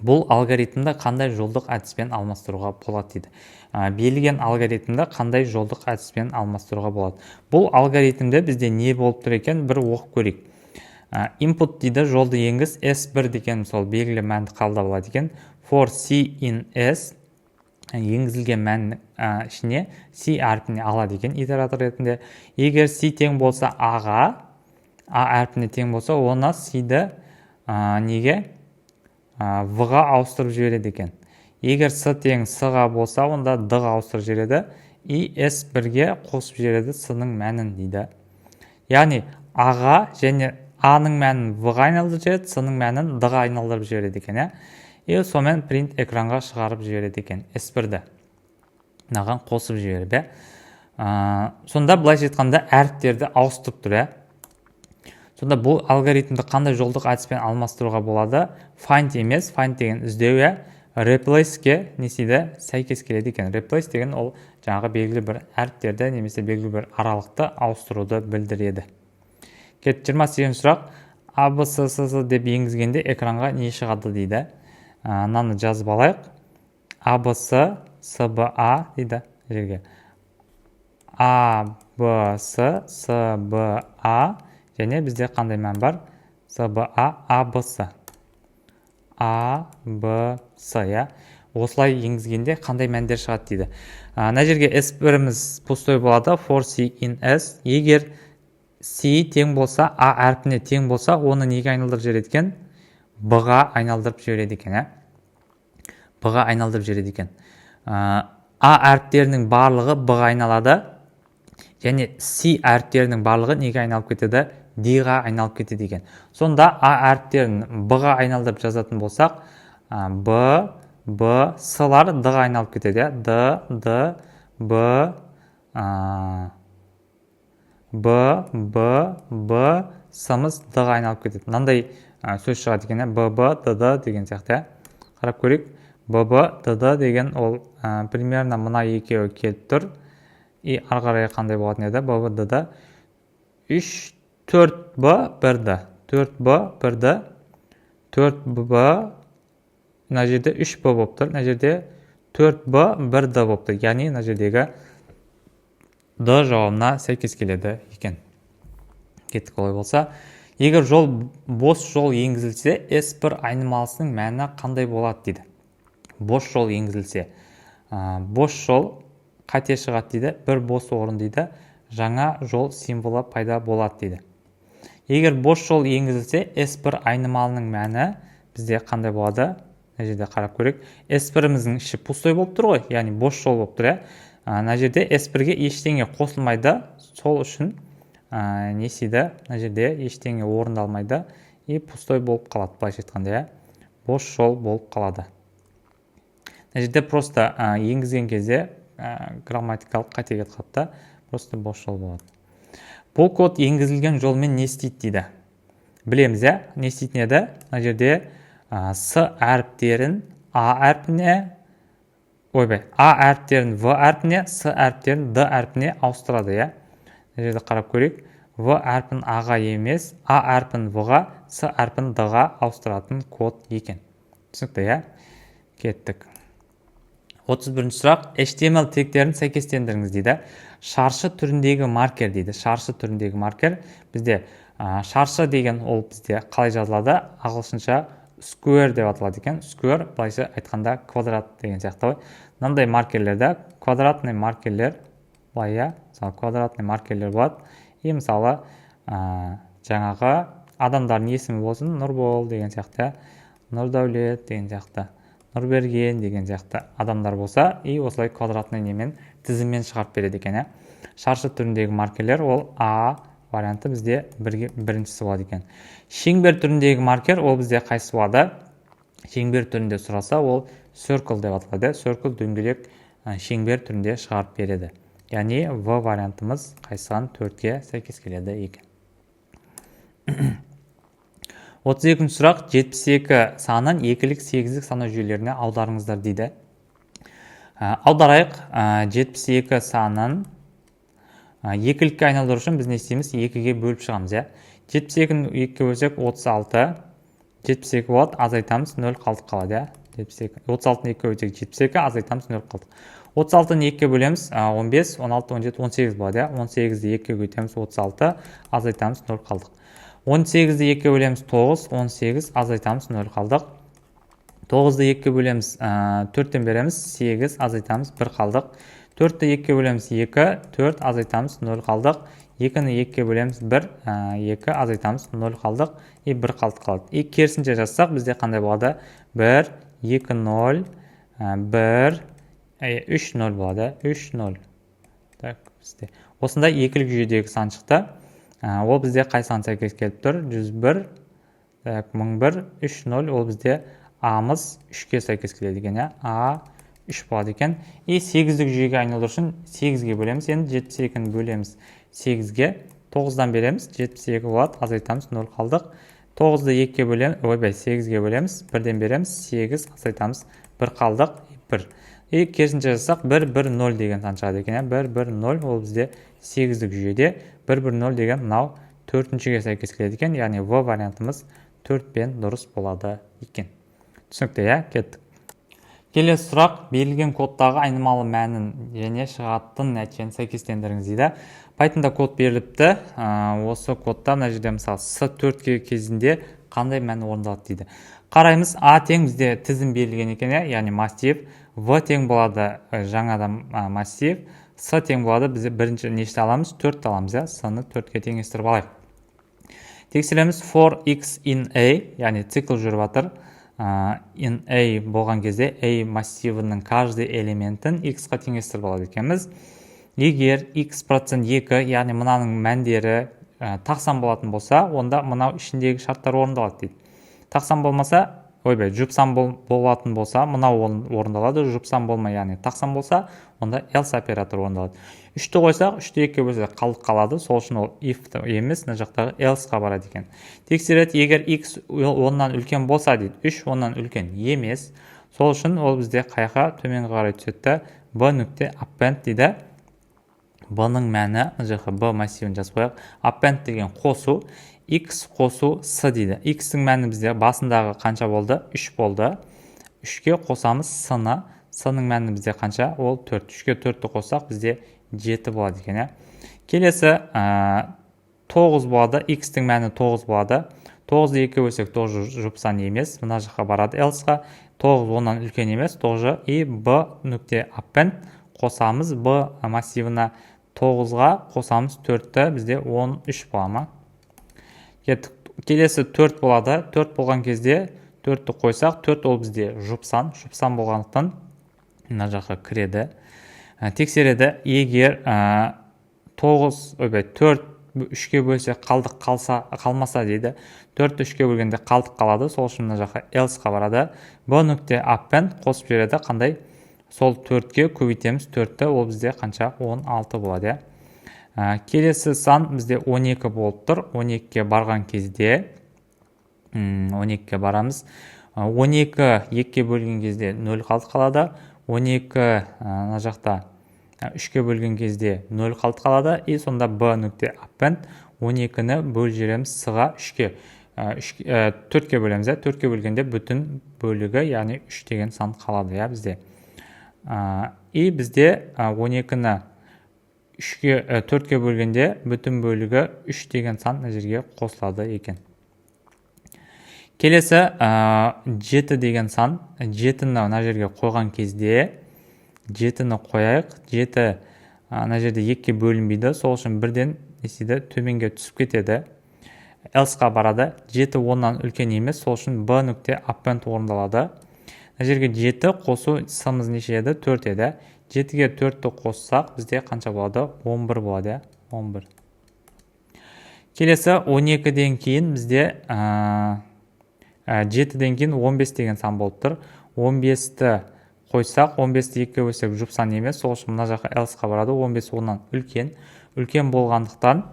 Бұл алгоритмді қандай жолдық әдіспен алмастыруға болады дейді. Берілген алгоритмді қандай жолдық әдіспен алмастыруға болады. Бұл алгоритмде бізде не болып тұр екен, бір оқып көрейік. Input дейді, жолды енгіз, S1 деген сол белгілі мәнді қалда болады екен. For C in S енгізілген мән ішіне C әрпіне алады екен итератор ретінде. Егер C тең болса A-ға, A әрпіне тең болса, оны C-ді неге? V-ға ауыстырып жібереді екен. Егер S тең S-ға болса, онда D-ға ауыстырып жібереді, и S1-ге қосып жібереді S-ның мәнін дейді. Яғни A-ға және A-ның мәнін V-ға айналдырып жібереді, S-ның мәнін D-ға айналдырып жібереді екен. И сомен принт экранға шығарып жібереді екен S1-ді. Наған қосып жіберіп. Сонда былайша айтқанда әріптерді ауыстырып тұр. Сонда бұл алгоритмді қандай жолдық әдіспен алмастыруға болады? Find емес, find деген іздеу, replace'ке несейді сәйкес келеді екен. Replace деген ол жаңағы белгілі бір әріптерді немесе белгілі бір аралықты ауыстыруды білдіреді. Кет 28 сұрақ. ABCSS деп енгізгенде экранға не шығады дейді. Наны жазып алайық. ABC, CBA дейді жерге. ABC, CBA және бізде қандай мән бар? CBA, ABC. ABC, осылай енгізгенде қандай мәндер шығады дейді. Мына жерге S1-іміз пустой болады, for C in S. Егер C тең болса, A әрпіне тең болса, оны неге айналдырып жібереді екен? B-ға айналдырып жібереді екен. B-ға айналдырып жібереді екен. A әріптерінің барлығы B-ға айналады, және C әріптерінің барлығы неге айналып кетеді? D-ға айналып кетеді екен. Сонда A әріптерін B-ға айналдырып жазатын болсақ, B, S-лар D-ға айналып кетеді. D, B, S-мыз D-ға айналып кетеді. Мынандай сөз шығады екен, B, D деген сияқты. Қарап көрейік. B, D деген ол примерно мына екеуі келіп тұр. И арғарай қандай болатын еді? B, D 3, 4B, 1D. 4B, 1D. 4B, мына жерде 3B болып тұр. Мына жерде 4b 1d болыпты. Яғни мына жердегі д жауабына сәйкес келеді екен. Кеттік. Олай болса, егер бос жол енгізілсе, S1 айнымалысының мәні қандай болады дейді. Бос жол енгізілсе, бос жол қате шығады дейді, бір бос орын дейді, жаңа жол символы пайда болады дейді. Егер бос жол енгізілсе, S1 айнымалының мәні бізде қандай болады? Мына жерде қарап көрейік. S1-міздің іші пустой болып тұр ғой, яғни бос жол болып тұр. Мына жерде S1-ге ештеңе қосылмайды, сол үшін не істейді? Мына жерде ештеңе орындалмайды и пустой болып қалады, былайша айтқанда, бос жол болып қалады. Мына жерде просто енгізген кезде грамматикалық қате кетіп қалыпты, просто бос жол болады. Бұл код енгізілген жолмен не істейді дейді. Білеміз, не істейтін еді? Мына жерде с әріптерін а әрпіне, а әріптерін в әрпіне, с әріптерін д әрпіне ауыстырады. Мына жерде қарап көрейік. В әрпін аға емес, а әрпін в-ға, с әрпін д-ға ауыстыратын код екен. Түсінікті, кеттік. 31-ші сұрақ. HTML тегтерін сәйкестендіріңіз дейді. Шаршы түріндегі маркер дейді. Шаршы түріндегі маркер. Бізде шаршы деген ол бізде қалай жазылады? Ағылшынша square деп аталады екен. Square, былайша айтқанда квадрат деген сияқты. Мынандай маркерлерді, квадратный маркерлер, былай, квадратный маркерлер болады. И мысалы, жаңағы адамдардың есімі болсын, Нұрбол деген сияқты, Нұрдәулет деген сияқты, Нұрберген деген сияқты адамдар болса, и осылай квадратный немен тізіммен шығарып береді екен. Шаршы түріндегі маркерлер ол А варианты бізде біріншісі болады екен. Шеңбер түріндегі маркер ол бізде қайсысы болады? Шеңбер түрінде сұраса, ол circle деп аталады. Circle дөңгелек шеңбер түрінде шығарып береді. Яғни В вариантымыз қайсыған 4-ге сәйкес келеді екен. 32-ші сұрақ. 72 санын екілік, сегіздік санау жүйелеріне аударыңыздар дейді. Аударайық. 72 санын екілікке айналдыру үшін біз не істейміз? 2-ге бөліп шығамыз. 72-ні 2-ге бөлсек 36, 72 болады, азайтамыз, 0 қалдық қалады. 36-ны 2-ге бөлсек 72, азайтамыз, 0 қалдық. 36-ны 2-ге бөлеміз, 15, 16, 17, 18 болады. 18-ді 2-ге көйтеміз, 36, азайтамыз, 0 қалдық. 18-ді 2-ге бөлеміз, 9, 18, азайтамыз, 0 қалдық. 9-ды 2-ге бөлеміз, 4-тен береміз, 8, азайтамыз, 1 қалдық. 4-ді 2-ге бөлеміз, 2, 4, азайтамыз, 0 қалдық. 2-ні 2-ге бөлеміз, 1, 2, азайтамыз, 0 қалдық. И 1 қалдық қалды. И керісінше жазсақ, бізде қандай болады? 1, 2, 0, 1, 3, 0 болады. 3, 0. Осында екілік жүйедегі сан шықты. Ол бізде қай сан сәйкес келіп тұр? 101, 1001, 3, 0. Ол бізде А-мыз 3-ке сәйкес келеді екен. А 3 болады екен. И 8-дік жүйеге айналдыру үшін 8-ге бөлеміз. Енді 72-ні бөлеміз 8-ге. 9-дан береміз. 72 болады. Азайтамыз, 0 қалдық. 9-ды 2-ге бөлеміз. 8-ге бөлеміз. 1-ден береміз. 8, азайтамыз, 1 қалдық. 1. И керісінше жазсақ 1, 1, 0 деген сан шығады екен. 1, 1, 0. Ол бізде 8-дік жүйеде. 1, 1, 0 деген мынау 4-шіге сәйкес келеді екен. Яғни В вариантымыз 4 пен дұрыс болады екен. Түсінікті, кеттік. Келесі сұрақ. Берілген кодтағы айнымалы мәнін және шығатын нәтижені сәйкестендіріңіз дейді. Pythonда код беріліпті. Осы кодта мына жерде мысалы S4 кезінде қандай мән орындалады дейді. Қараймыз. А тең бізде тізім берілген екен, яғни массив. В тең болады жаңадан массив. С тең болады, бізде бірінші нешті аламыз? 4 аламыз. С-ны 4-ке теңестіріп алайық. Тексереміз. For x in A, яғни цикл жүріп жатыр. In A болған кезде A массивінің каждый элементін x-қа теңестіріп алады екенбіз. Егер x% 2, яғни мынаның мәндері тақсан болатын болса, онда мынау ішіндегі шарттар орындалады дейді. Тақсан болмаса, жұпсан болатын болса, мынау орындалады, жұпсан болмай, яғни тақсан болса, онда else оператор орындалады. 3-ті қойсақ, 3-ті 2-ге бөлсек қалдық қалады, сол үшін ол if емес, мына жақтағы else-ға барады екен. Тексереді, егер x 10-нан үлкен болса дейді, 3 10-нан үлкен емес, сол үшін ол бізде қайға төменгі қарай түседі, b нүкте append дейді. B-ның мәні, мына жаққа b массивін жазып қояйық. Append деген қосу, x қосу s дейді. X-ің мәні бізде басындағы қанша болды? 3 болды. 3-ке қосамыз s-ны. с-ның мәні бізде қанша? Ол 4. 3-ке 4-ті қоссақ бізде 7 болады екен. Келесі 9 болады. X-тің мәні 9 болады. 9-ды 2 бөлсек тоже жұпсан емес. Мына жаққа барады else-ға. 9 оннан үлкен емес. Тоже и b нүкте append қосамыз b массивына 9-ға қосамыз 4-ті бізде 13 бола ма? Келесі 4 болады. 4 болған кезде 4-ті қойсақ, 4 ол бізде жұпсан. Жұпсан болғандықтан мына жаққа кіреді. Тексереді. Егер 4 3-ке бөлсе қалдық қалмаса дейді. 4-ті 3-ке бөлгенде қалдық қалады. Сол үшін мына жаққа else-ға барады. b нүкте append қосып жібереді. Қандай? Сол 4-ке көбейтеміз. 4-ті ол бізде қанша? 16 болады. Келесі сан бізде 12 болып тұр. 12-ке барған кезде 12-ке барамыз. 12 2-ке бөлген кезде 0 қалдық қалады. 12 мына жақта 3-ке бөлген кезде 0 қалдық қалады. И сонда b нүкте append 12-ні бөл жібереміз с-ға 3-ке. 4-ке бөлеміз. 4-ке бөлгенде бүтін бөлігі, яғни 3 деген сан қалады бізде. И бізде 12-ні 4-ке бөлгенде бүтін бөлігі 3 деген сан жерге қосылады екен. Келесі 7 деген сан. 7-ні мына жерге қойған кезде 7-ні қояйық. 7 мына жерде 2-ке бөлінбейді. Сол үшін бірден төменге түсіп кетеді. Else-ға барады. 7 оннан үлкен емес. Сол үшін b нүкте append орындалады. Мына жерге 7 қосу с-ымыз неше еді? 4 еді. 7-ге 4-ті қоссақ бізде қанша болады? 11 болады. 11. Келесі 12-ден кейін бізде 7-ден кейін 15 деген сан болып тұр. 15-ті қойсақ, 15-ті 2-ке бөлсек жұпсан емес. Сол үшін мына жаққа else-ға барады. 15 оннан үлкен. Үлкен болғандықтан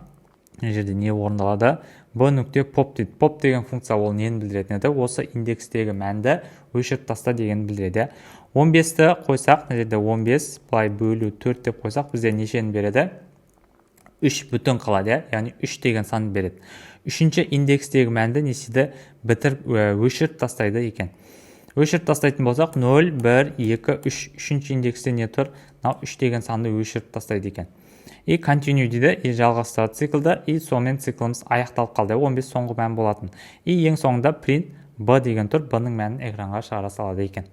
мына жерде не орындалады? b нүкте pop дейді. Pop деген функция ол нені білдіретін еді? Осы индекстегі мәнді өшіріп таста деген білдіреді. 15-ті қойсақ, мына жерде 15 былай бөлу 4 деп қойсақ, бізде нешені береді? 3 бүтін қалады, яғни 3 деген сан береді. Үшінші индекстегі мәнді неседі өшіріп тастайды екен. Өшіріп тастайтын болсақ 0, 1, 2, 3. Үшінші индексте не тұр? 3 деген санды өшіріп тастайды екен. И continue дейді, и жалғастырады циклді, и сонымен цикліміз аяқталып қалды. 15 соңғы мән болатын. И ең соңында print b деген тұр, b-ның мәнін экранға шығара салады екен.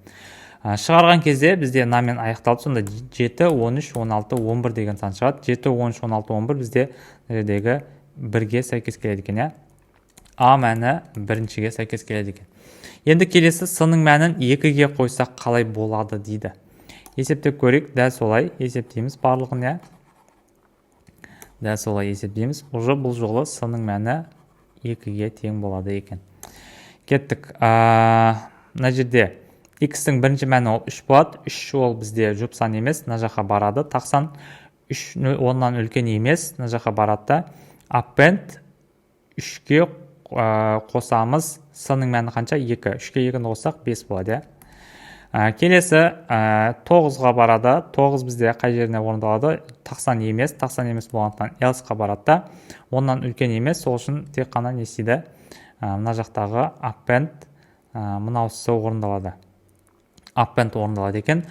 Шығарған кезде бізде намен аяқталды. Сонда 7, 13, 16, 11 деген сан шығады. 7, 13, 16, 11 бізде жердегі 1-ге сәйкес келеді екен. A мәні 1-шіге сәйкес келеді екен. Енді келесі с-ның мәнін 2-ге қойсақ қалай болады дейді. Есептеп көрейік. Дәл солай есептейміз барлығын. Дәл солай есептейміз. Уже бұл жолы с-ның мәні 2-ге тең болады екен. Кеттік. Мына жерде x-тің бірінші мәні ол 3 болады. 3 ол бізде жұпсан емес. Мына жаққа барады. Тақсан 3 оннан үлкен емес. Мына жаққа барады. Append 3-ке қосамыз. С-ның мәні қанша? 2. 3-ке 2-ні қоссақ 5 болады. Келесі 9-ға барады. 9 бізде қай жеріне орындалады? Тақсан емес. Тақсан емес болғандықтан else-ға барады. Оннан үлкен емес. Сол үшін тек қана не істейді? Мына жақтағы append мынаусы орындалады. Append орындалады екен.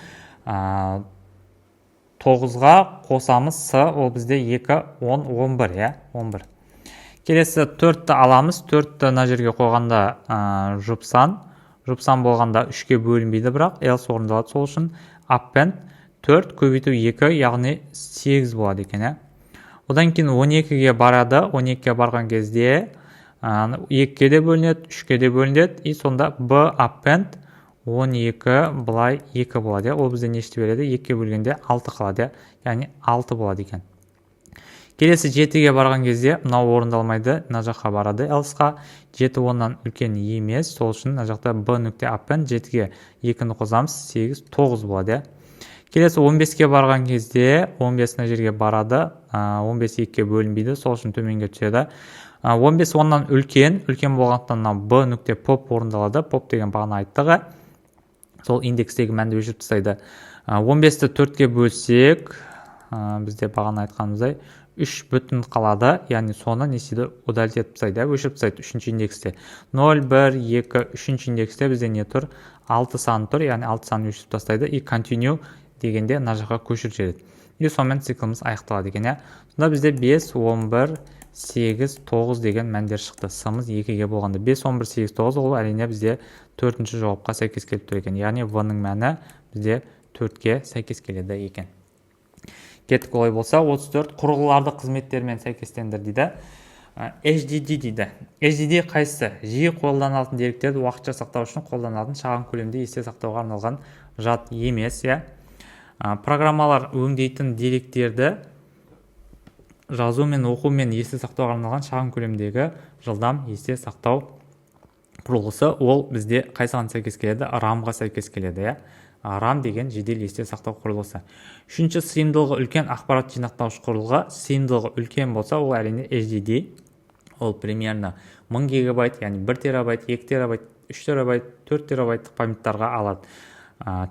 9-ға қосамыз с, ол бізде 2, 10, 11. 11. Келесі 4-ті аламыз. 4-ті мына жерге қойғанда жұпсан. Жұпсан болғанда 3-ке бөлінбейді, бірақ else орындалады. Сол үшін append 4 көбейту 2, яғни 8 болады екен. Одан кейін 12-ге барады. 12-ге барған кезде 2-ке де бөлінеді, 3-ке де бөлінеді. И сонда b append 12 былай 2 болады. Ол бізде нешті береді? 2-ке бөлгенде 6 қалады. Яғни 6 болады екен. Келесі 7-ге барған кезде мынау орындалмайды. Мына жаққа барады else-ға. 7 оннан үлкен емес. Сол үшін мына жақта b нүкте append 7-ге 2-ні қосамыз, 8, 9 болады. Келесі 15-ге барған кезде 15 мына жерге барады. 15 2-ге бөлінбейді. Сол үшін төменге түседі. 15 оннан үлкен болғандықтан b нүкте pop орындалады. Pop деген бағана айттығы. Сол индекстегі мәнді өшіріп тастайды. 15-ті 4-ге бөлсек, бізде бағана айтқанымыздай 3 бүтін қалады, яғни соны не істейді, удалить етіп тастайды, өшіріп тастайды үшінші индексте. 0, 1, 2, үшінші индексте бізде не тұр? 6 саны тұр, яғни 6 санын өшіріп тастайды, и continue дегенде мына жаққа көшіріп жібереді. И сонымен циклымыз аяқталады екен, иә. Сонда бізде 5, 11, 8, 9 деген мәндер шықты. Сымыз 2-ге болғанда 5, 11, 8, 9 ол әрине бізде 4-ші жауапқа сәйкес келіп тұр екен. Яғни v-ның мәні бізде 4-ге сәйкес келеді екен. Кеттік, олай болса 34 құрылғыларды қызметтермен сәйкестендір дейді. HDD дейді. HDD қайсысы? Жиі қолданылатын деректерді уақытша сақтау үшін қолданылатын шағын көлемде есте сақтауға арналған жад емес, иә. Программалар өңдейтін деректерді жазу мен оқу мен есте сақтауға арналған шағын көлемдегі жылдам есте сақтау құрылғысы. Ол бізде қайсыған сәйкес келеді? RAM-ға сәйкес келеді, иә. RAM деген жедел есте сақтау құрылғысы. Үшінші, сыйымдылығы үлкен ақпарат жинақтауыш құрылғы. Сыйымдылығы үлкен болса, ол әрине HDD. Ол примерно 1000 гигабайт, яғни 1 терабайт, 2 терабайт, 3 терабайт, 4 терабайттық памяттарға алады.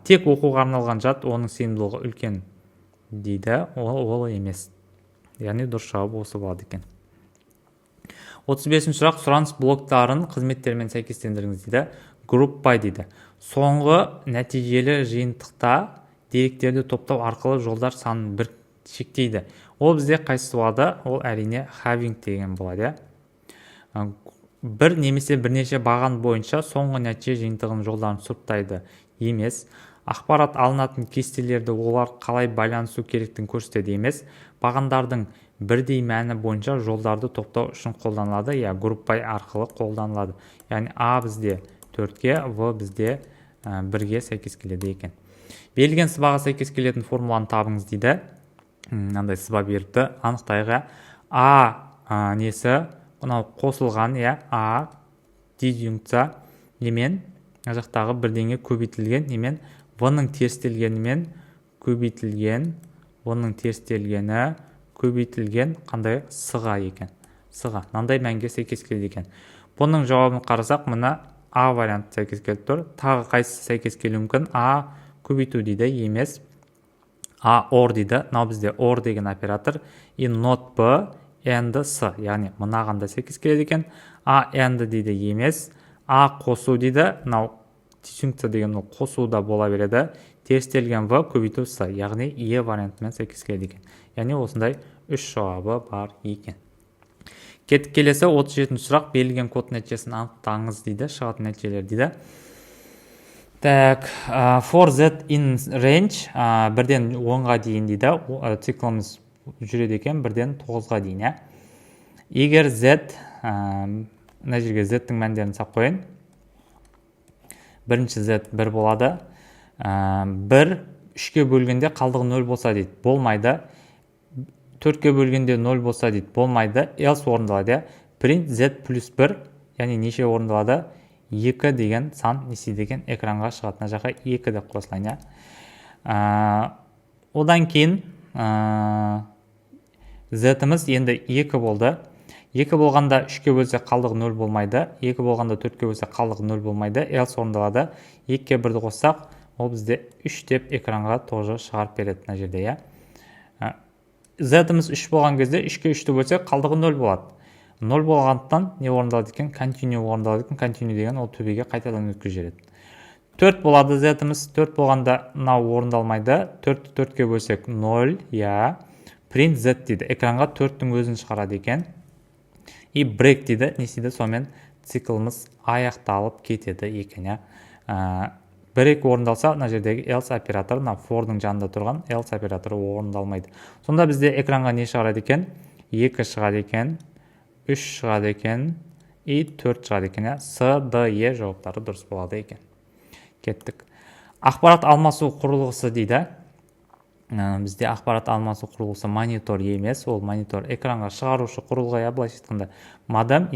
Тек оқуға арналған жад, оның сыйымдылығы үлкен дейді, ол емес. Яғни дұрыс жауабы осы болады екен. 35-ші сұрақ, сұраныс блоктарын қызметтермен сәйкестендіріңіз дейді. Group by дейді. Соңғы нәтижелі жиынтықта деректерді топтау арқылы жолдар санын бір шектейді. Ол бізде қайсысы болады? Ол әрине having деген болады. Бір немесе бірнеше баған бойынша соңғы нәтиже жиынтығының жолдарын сұрыптайды емес. Ақпарат алынатын кестелерді олар қалай байланысу керектігін көрсетеді емес. Бағандардың бірдей мәні бойынша жолдарды топтау үшін қолданылады, я group by арқылы қолданылады. Яғни A бізде 4-ге, V бізде 1-ге сәйкес келеді екен. Берілген сызбаға сәйкес келетін формуланы табыңыз дейді. Мынандай сызба беріпті. Анықтайға A несі, мынау қосылған, я A дизъюнкция немен, жақтағы бірдеңе көбейтілген немен, V-ның терістелгенімен көбейтілген, V-ның терістелгені көбейтілген қандай сыға екен. Сыға. Мынандай мәнге сәйкес келеді екен. Бұның жауабын қарасақ, мына A варианты сәйкес келіп тұр. Тағы қайсысы сәйкес келуі мүмкін? A көбейту дейді, емес. A or дейді. Мынау бізде or деген оператор. И not B, and S. Яғни мынағанда сәйкес келеді екен. A and дейді, емес. A қосу дейді. Мынау дисъюнкция деген қосу да бола береді. Терістелген V көбейту S. Яғни E вариантымен сәйкес келеді екен. Яғни осындай 3 жауабы бар екен. Кеттік, келесі 37-ші сұрақ, берілген код нәтижесін анықтаңыз дейді, шығатын нәтижелер дейді. Так, for z in range 1-ден 10-ға дейін дейді, циклымыз жүреді екен 1-ден 9-ға дейін. Егер z, мына жерге z-тің мәндерін сап қойын. Бірінші z 1 болады. 1 3-ке бөлгенде қалдығы 0 болса дейді, болмайды. 4-ке бөлгенде 0 болса дейді, болмайды. Else орындалады. Print z плюс 1, яғни неше орындалады? 2 деген сан несі деген экранға шығатына жаққа 2 деп қосылайын. Одан кейін z-іміз енді 2 болды. 2 болғанда 3-ке бөлсе қалдығы 0 болмайды. 2 болғанда 4-ке бөлсе қалдығы 0 болмайды. Else орындалады. 2-ке 1-ді қоссақ, ол бізде 3 деп экранға тоже шығарып береді мына жерде. Z-іміз 3 болған кезде 3-ке 3-ті бөлсе қалдығы 0 болады. 0 болғандықтан не орындалады екен? Continue орындалады екен. Continue деген ол төбеге қайтадан өткізіп жібереді. 4 болады Z-іміз. 4 болғанда мынау орындалмайды. 4-ті 4-ке бөлсек 0, я. Print Z дейді. Экранға 4-тің өзін шығарады екен. И break дейді. Не істейді? Сонымен циклымыз аяқталып кетеді екен. Break орындалса, мына жердегі else операторы, for-дың жанында тұрған else операторы орындалмайды. Сонда бізде экранға не шығарады екен? 2 шығады екен, 3 шығады екен, и 4 шығады екен. С, Д, Е жауаптары дұрыс болады екен. Кеттік. Ақпарат алмасу құрылғысы дейді. Бізде ақпарат алмасу құрылғысы монитор емес, ол монитор экранға шығарушы құрылғы, былайша айтқанда модем,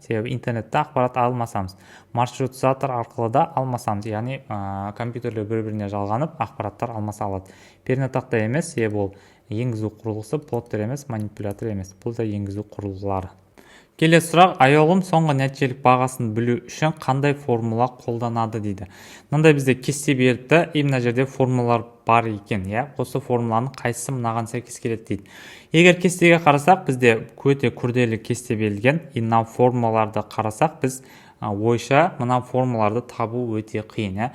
себебі интернетте ақпарат алмасамыз, маршрутизатор арқылы да алмасамыз, яғни компьютерлер бір-біріне жалғанып ақпараттар алмаса алады. Пернетақта емес, себебі ол енгізу құрылғысы, плоттер емес, манипулятор емес, бұл да енгізу құрылғылары. Келесі сұрақ, аяулым соңғы нәтижелік бағасын білу үшін қандай формула қолданады дейді. Мынандай бізде кесте беріпті, мына жерде формулалар бар екен, осы формуланың қайсысы мынаған сәйкес келеді дейді. Егер кестеге қарасақ, бізде өте күрделі кесте берілген, мына формулаларды қарасақ, біз ойша мына формулаларды табу өте қиын.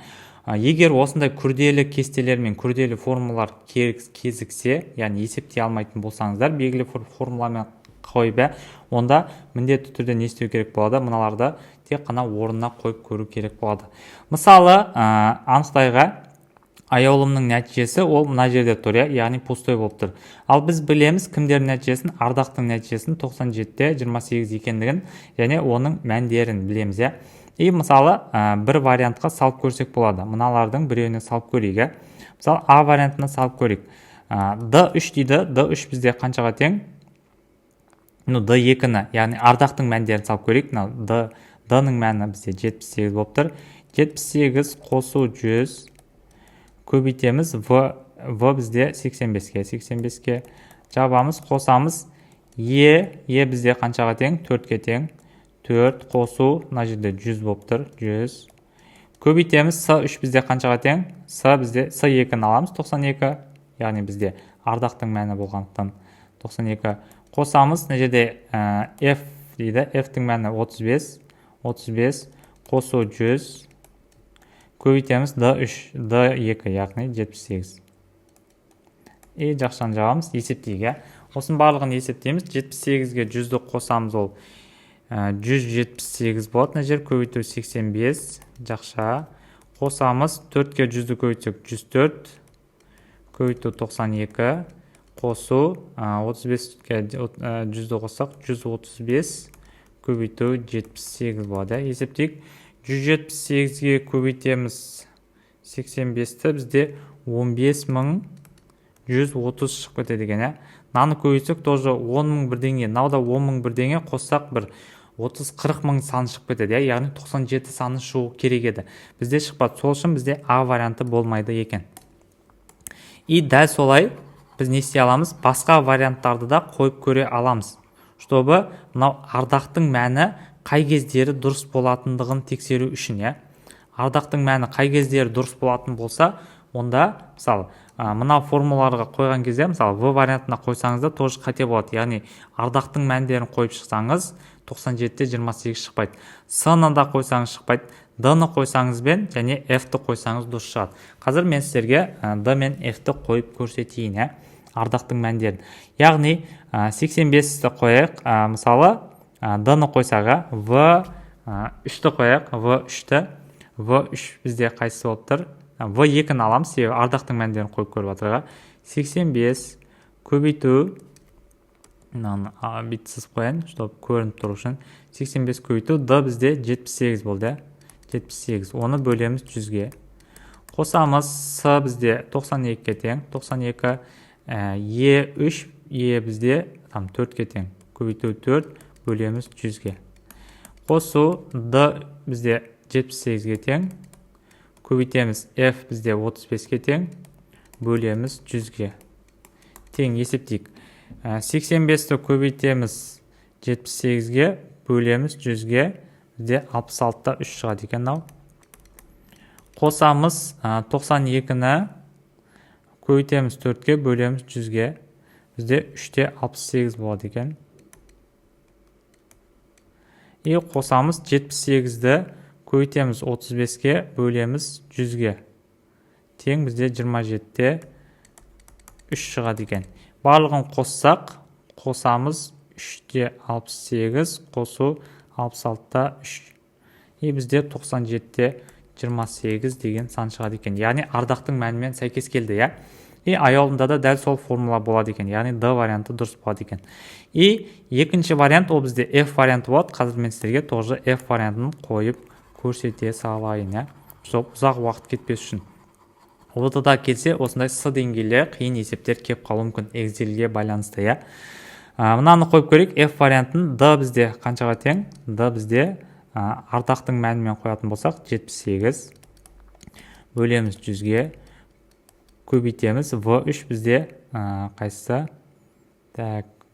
Егер осындай күрделі кестелер мен күрделі формулалар кезіксе, яғни есептей алмайтын болсаңыздар, белгілі формуламен қойып, онда міндетті түрде не істеу керек болады? Мыналарды тек қана орнына қойып көру керек болады. Мысалы, анықтайға аяулымның нәтижесі ол мына жерде тұр, яғни пустой болып тұр. Ал біз білеміз кімдердің нәтижесін, ардақтың нәтижесін 97-те 28 екендігін, және оның мәндерін білеміз. И мысалы, бір вариантқа салып көрсек болады. Мыналардың біреуіне салып көрейік. Мысалы, А вариантына салып көрейік. D3 дейді. D3 бізде қаншаға тең? D2-ні, яғни ардақтың мәндерін салып көрейік. D-ның мәні бізде 78 болып тұр. 78 қосу 100 көбейтеміз. V бізде 85-ке жабамыз, қосамыз. E бізде қаншаға тең? 4-ке тең. 4 қосу, мына жерде 100 болып тұр. 100 көбейтеміз. S3 бізде қаншаға тең? S2-ні аламыз. 92, яғни бізде ардақтың мәні болғандықтан 92 қосамыз. Мына жерде F дейді. F-тің мәні 35 қосу 100 көбейтеміз. D2, яғни 78. Жақшаны жабамыз. Есептейік. Осының барлығын есептейміз. 78-ге 100-ді қосамыз, ол 178 болады. Мына жер көбейту 85. Жақша. Қосамыз. 4-ке 100-ді көбейтсек 104. Көбейту 92. Қосу 35-ке 100-ді қоссақ 135. Көбейту 78 болады. Есептейік. 178-ге көбейтеміз 85-ті, бізде 15130 шығып кетеді екен. Наны көбейтсек тоже 10.000 бірдеңе, науда 10.000 бірдеңе қоссақ бір 30-40 мың сан шығып кетеді, яғни 97 саны шығу керек еді. Бізде шықпады, сол үшін бізде А варианты болмайды екен. И дәл солай біз не істей аламыз? Басқа варианттарды да қойып көре аламыз. Чтобы мынау ардақтың мәні қай кездері дұрыс болатындығын тексеру үшін. Ардақтың мәні қай кездері дұрыс болатын болса, онда мысалы мына формулаларға қойған кезде, мысалы В вариантына қойсаңыз да тоже қате болады. Яғни ардақтың мәндерін қойып шықсаңыз 97-те 28 шықпайды. С-ны да қойсаңыз шықпайды. D-ны қойсаңыз бен және F-ті қойсаңыз дұрыс шығады. Қазір мен сіздерге D мен F-ті қойып көрсетейін, ардақтың мәндерін. Яғни 85-ті қойайық. Мысалы D-ны қойсаға V3-ті қойайық. V3 бізде қайсысы болып тұр? V2-ні аламыз, себебі ардақтың мәндерін қойып көріп атырға. 85 көбейту, битсіз қойын, чтобы көрініп тұру үшін. 85 көбейту, D бізде 78 болды. 78, оны бөлеміз 100-ге. Қосамыз, С бізде 92-ке тең. 92, E3, E бізде 4-ке тең. Көбейту 4, бөлеміз 100-ге. Қосу, D бізде 78-ге тең. Көбейтеміз, F бізде 35-ке тең. Бөлеміз 100-ге. Тең есептейік. 85-ті көбейтеміз 78-ге. Бөлеміз 100-ге. Бізде 66-та 3 шығады екен. Қосамыз 92-ні көбейтеміз 4-ке. Бөлеміз 100-ге. Бізде 3-те 68 болады екен. И қосамыз 78-ді көбейтеміз 35-ке, бөлеміз 100-ге. Тең бізде 27-те 3 шығады екен. Барлығын қоссақ, қосамыз 3-те 68, қосу 66-та 3. И бізде 97-те 28 деген сан шығады екен. Яғни ардақтың мәнімен сәйкес келді. И аяулымда да дәл сол формула болады екен. Яғни D варианты дұрыс болады екен. И екінші вариант ол бізде F варианты болады. Қазір мен сіздерге тоже F вариантын қойып көрсете салайын, чтобы ұзақ уақыт кетпес үшін. ОБТ-да келсе, осындай С деңгейлі қиын есептер кеп қалуы мүмкін Excel-ге байланысты. Мынаны қойып көрейік. F вариантын D бізде қаншаға тең? D бізде ардақтың мәнімен қоятын болсақ 78 бөлеміз 100-ге. Көбейтеміз. V3 бізде қайсысы?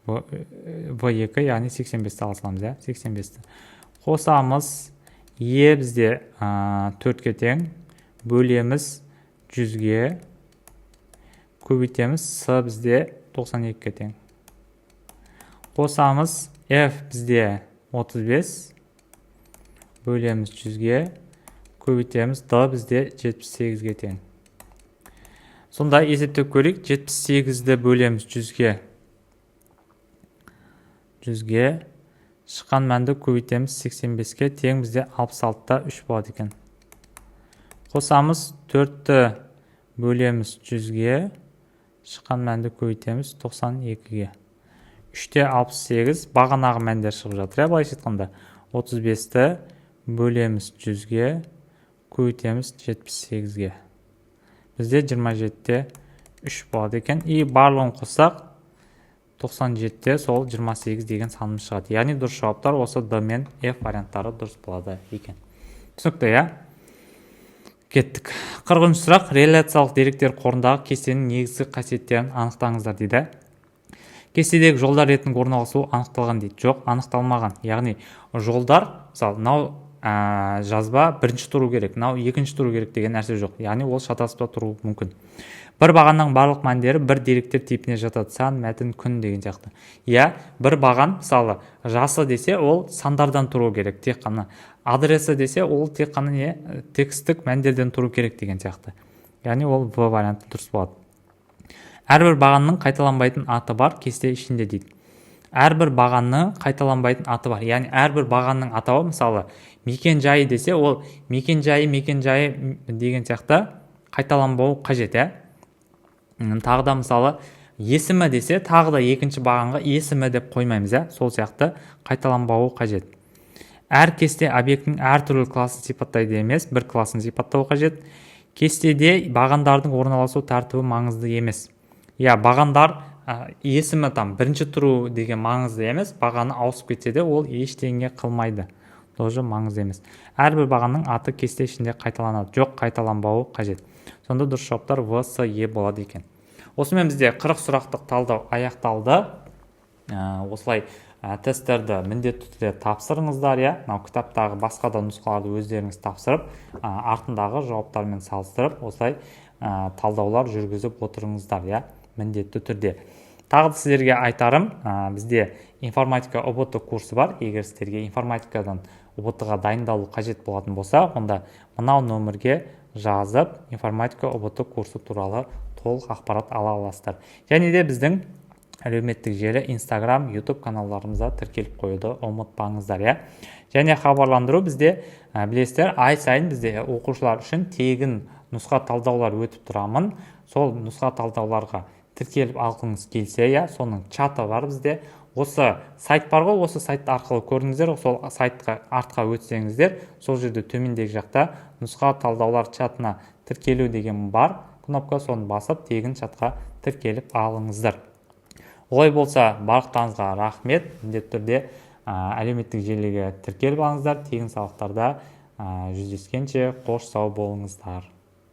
V2 яғни 85-ті ала саламыз, 85-ті. Қосамыз, бізде 4-ке тең, бөлеміз 100-ге, көбейтеміз, бізде 92-ке тең. Қосамыз, F бізде 35, бөлеміз 100-ге, көбейтеміз, бізде 78-ге тең. Сонда есептеп көрейік, 78-ді бөлеміз 100-ге, шыққан мәнді көбейтеміз 85-ке, тең бізде 66-та 3 болады екен. Қосамыз, 4-ті бөлеміз 100-ге, шыққан мәнді көбейтеміз 92-ге. 3-те 68, бағанағы мәндер шығып жатыр, былайша айтқанда. 35-ті бөлеміз 100-ге, көбейтеміз 78-ге. Бізде 27-те 3 болады екен. И барлығын қоссақ, 97-те сол 28 деген санымыз шығады. Яғни дұрыс жауаптар осы D мен F варианттары дұрыс болады екен. Түсінікті, Кеттік. 40-шы сұрақ, реляциялық деректер қорындағы кестенің негізгі қасиеттерін анықтаңыздар дейді. Кестедегі жолдар ретінің орналасуы анықталған дейді. Жоқ, анықталмаған. Яғни жолдар, мысалы, жазба бірінші тұру керек, екінші тұру керек деген нәрсе жоқ. Яғни ол шатасып тұру мүмкін. Бір бағанның барлық мәндері бір деректер типіне жатады. Сан, мәтін, күн деген сияқты. Бір баған, мысалы, жасы десе, ол сандардан тұру керек, тек қана. Адресі десе, ол тек қана текстік мәндерден тұру керек деген сияқты. Яғни ол В варианты дұрыс болады. Әрбір бағанның қайталанбайтын аты бар, кесте ішінде дейді. Әрбір бағанның қайталанбайтын аты бар. Яғни әрбір бағанның атауы, мысалы, мекен жайы десе, ол мекен жайы деген сияқты қайталанбауы қажет, Тағы да, мысалы, есімі десе, тағы да екінші бағанға есімі деп қоймаймыз, сол сияқты қайталанбауы қажет. Әр кесте объектінің әртүрлі класын сипаттайды емес, бір класын сипаттауы қажет. Кестеде бағандардың орналасу тәртібі маңызды емес. Бағандар есімі бірінші тұру деген маңызды емес, бағаны ауысып кетсе де ол ештеңе қылмайды. Тоже маңызды емес. Әрбір бағанның аты кесте ішінде қайталанады. Жоқ, қайталанбауы қажет. Сонда дұрыс жауаптар В, С, Е болады екен. Осымен бізде 40 сұрақтық талдау аяқталды. Осылай тесттерді міндетті түрде тапсырыңыздар, кітаптағы басқа да нұсқаларды өздеріңіз тапсырып, артындағы жауаптармен салыстырып, осылай талдаулар жүргізіп отырыңыздар, міндетті түрде. Тағы сіздерге айтарым, бізде информатика ОБТ курсы бар. Егер сіздерге информатикадан ОБТ-ға дайындалу қажет болатын болса, онда мынау нөмірге жазып, информатика ОБТ курсы туралы толық ақпарат ала аласыздар. Және де біздің әлеуметтік желі Instagram, YouTube каналдарымызда тіркеліп қоюды ұмытпаңыздар, Және хабарландыру бізде, білесіздер, ай сайын бізде оқушылар үшін тегін нұсқа талдаулар өтіп тұрамын. Сол нұсқа талдауларға тіркеліп алғыңыз келсе, соның чаты бар бізде. Осы сайт бар ғой, осы сайт арқылы көріңіздер, сол сайтқа артқа өтсеңіздер, сол жерде төмендегі жақта нұсқа талдаулар чатына тіркелу деген бар. Кнопка соны басып, тегін чатқа тіркеліп алыңыздар. Олай болса, барлықтарыңызға рахмет. Міндетті түрде әлеуметтік желіге тіркеліп алыңыздар. Тегін сабақтарда жүздескенше қош сау болыңыздар.